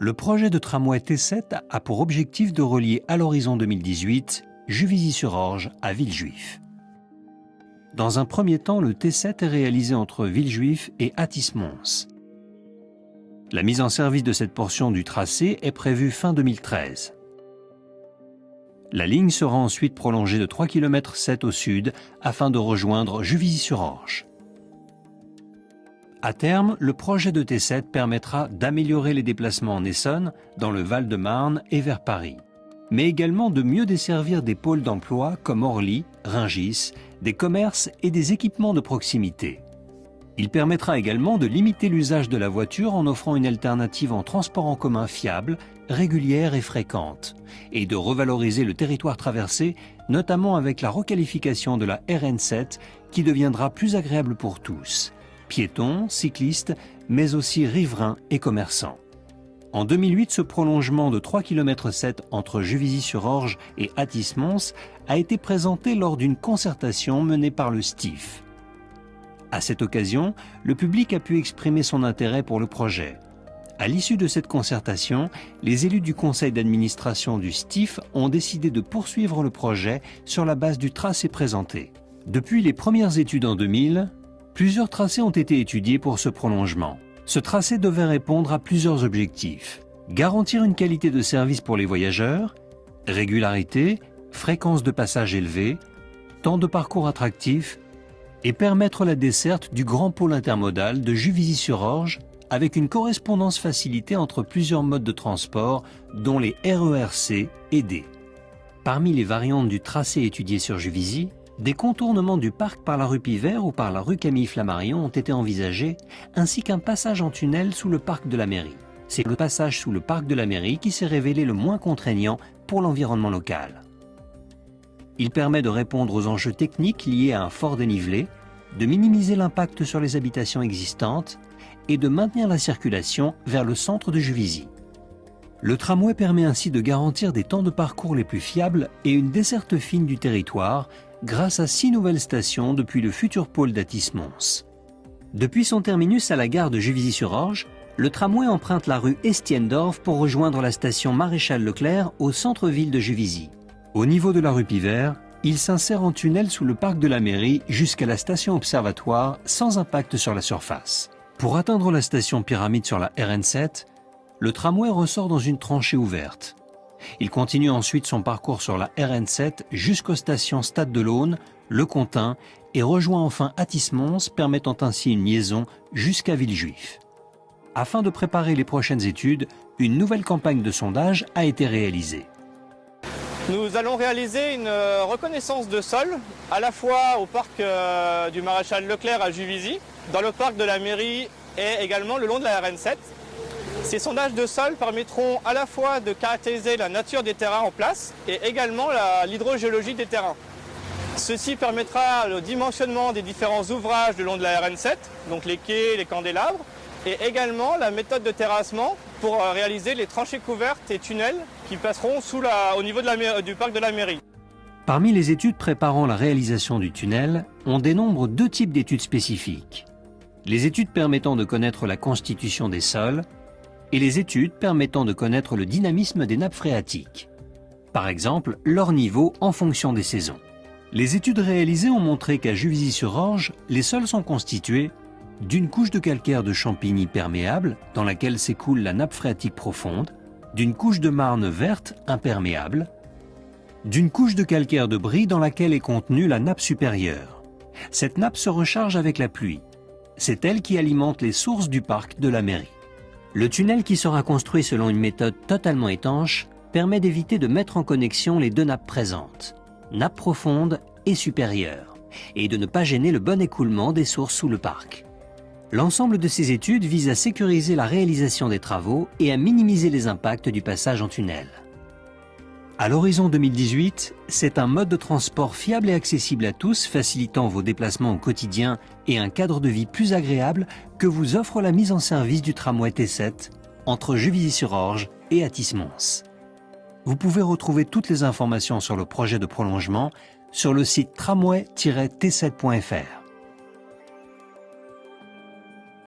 Le projet de tramway T7 a pour objectif de relier à l'horizon 2018 Juvisy-sur-Orge à Villejuif. Dans un premier temps, le T7 est réalisé entre Villejuif et Athis-Mons. La mise en service de cette portion du tracé est prévue fin 2013. La ligne sera ensuite prolongée de 3,7 km au sud afin de rejoindre Juvisy-sur-Orge. À terme, le projet de T7 permettra d'améliorer les déplacements en Essonne, dans le Val-de-Marne et vers Paris, mais également de mieux desservir des pôles d'emploi comme Orly, Rungis, des commerces et des équipements de proximité. Il permettra également de limiter l'usage de la voiture en offrant une alternative en transport en commun fiable, régulière et fréquente, et de revaloriser le territoire traversé, notamment avec la requalification de la RN7 qui deviendra plus agréable pour tous, piétons, cyclistes, mais aussi riverains et commerçants. En 2008, ce prolongement de 3,7 km entre Juvisy-sur-Orge et Athis-Mons a été présenté lors d'une concertation menée par le STIF. À cette occasion, le public a pu exprimer son intérêt pour le projet. À l'issue de cette concertation, les élus du conseil d'administration du STIF ont décidé de poursuivre le projet sur la base du tracé présenté. Depuis les premières études en 2000, plusieurs tracés ont été étudiés pour ce prolongement. Ce tracé devait répondre à plusieurs objectifs. Garantir une qualité de service pour les voyageurs, régularité, fréquence de passage élevée, temps de parcours attractif et permettre la desserte du grand pôle intermodal de Juvisy-sur-Orge avec une correspondance facilitée entre plusieurs modes de transport dont les RER-C et D. Parmi les variantes du tracé étudié sur Juvisy, des contournements du parc par la rue Pivert ou par la rue Camille-Flammarion ont été envisagés, ainsi qu'un passage en tunnel sous le parc de la mairie. C'est le passage sous le parc de la mairie qui s'est révélé le moins contraignant pour l'environnement local. Il permet de répondre aux enjeux techniques liés à un fort dénivelé, de minimiser l'impact sur les habitations existantes et de maintenir la circulation vers le centre de Juvisy. Le tramway permet ainsi de garantir des temps de parcours les plus fiables et une desserte fine du territoire grâce à 6 nouvelles stations depuis le futur pôle d'Athis-Mons. Depuis son terminus à la gare de Juvisy-sur-Orge, le tramway emprunte la rue Estiendorf pour rejoindre la station Maréchal Leclerc au centre-ville de Juvisy. Au niveau de la rue Pivert, il s'insère en tunnel sous le parc de la mairie jusqu'à la station Observatoire sans impact sur la surface. Pour atteindre la station Pyramide sur la RN7, le tramway ressort dans une tranchée ouverte. Il continue ensuite son parcours sur la RN7 jusqu'aux stations Stade de l'Aune, Le Contint et rejoint enfin Athis-Mons, permettant ainsi une liaison jusqu'à Villejuif. Afin de préparer les prochaines études, une nouvelle campagne de sondage a été réalisée. Nous allons réaliser une reconnaissance de sol, à la fois au parc du Maréchal Leclerc à Juvisy, dans le parc de la mairie et également le long de la RN7. Ces sondages de sol permettront à la fois de caractériser la nature des terrains en place et également l'hydrogéologie des terrains. Ceci permettra le dimensionnement des différents ouvrages le long de la RN7, donc les quais, les candélabres, et également la méthode de terrassement pour réaliser les tranchées couvertes et tunnels qui passeront au niveau du parc de la mairie. Parmi les études préparant la réalisation du tunnel, on dénombre 2 types d'études spécifiques. Les études permettant de connaître la constitution des sols et les études permettant de connaître le dynamisme des nappes phréatiques. Par exemple, leur niveau en fonction des saisons. Les études réalisées ont montré qu'à Juvisy-sur-Orge, les sols sont constitués d'une couche de calcaire de Champigny perméable dans laquelle s'écoule la nappe phréatique profonde, d'une couche de marne verte imperméable, d'une couche de calcaire de Brie dans laquelle est contenue la nappe supérieure. Cette nappe se recharge avec la pluie. C'est elle qui alimente les sources du parc de la mairie. Le tunnel qui sera construit selon une méthode totalement étanche permet d'éviter de mettre en connexion les 2 nappes présentes, nappe profonde et supérieure, et de ne pas gêner le bon écoulement des sources sous le parc. L'ensemble de ces études vise à sécuriser la réalisation des travaux et à minimiser les impacts du passage en tunnel. À l'horizon 2018, c'est un mode de transport fiable et accessible à tous, facilitant vos déplacements au quotidien et un cadre de vie plus agréable que vous offre la mise en service du tramway T7 entre Juvisy-sur-Orge et Athis-Mons. Vous pouvez retrouver toutes les informations sur le projet de prolongement sur le site tramway-t7.fr.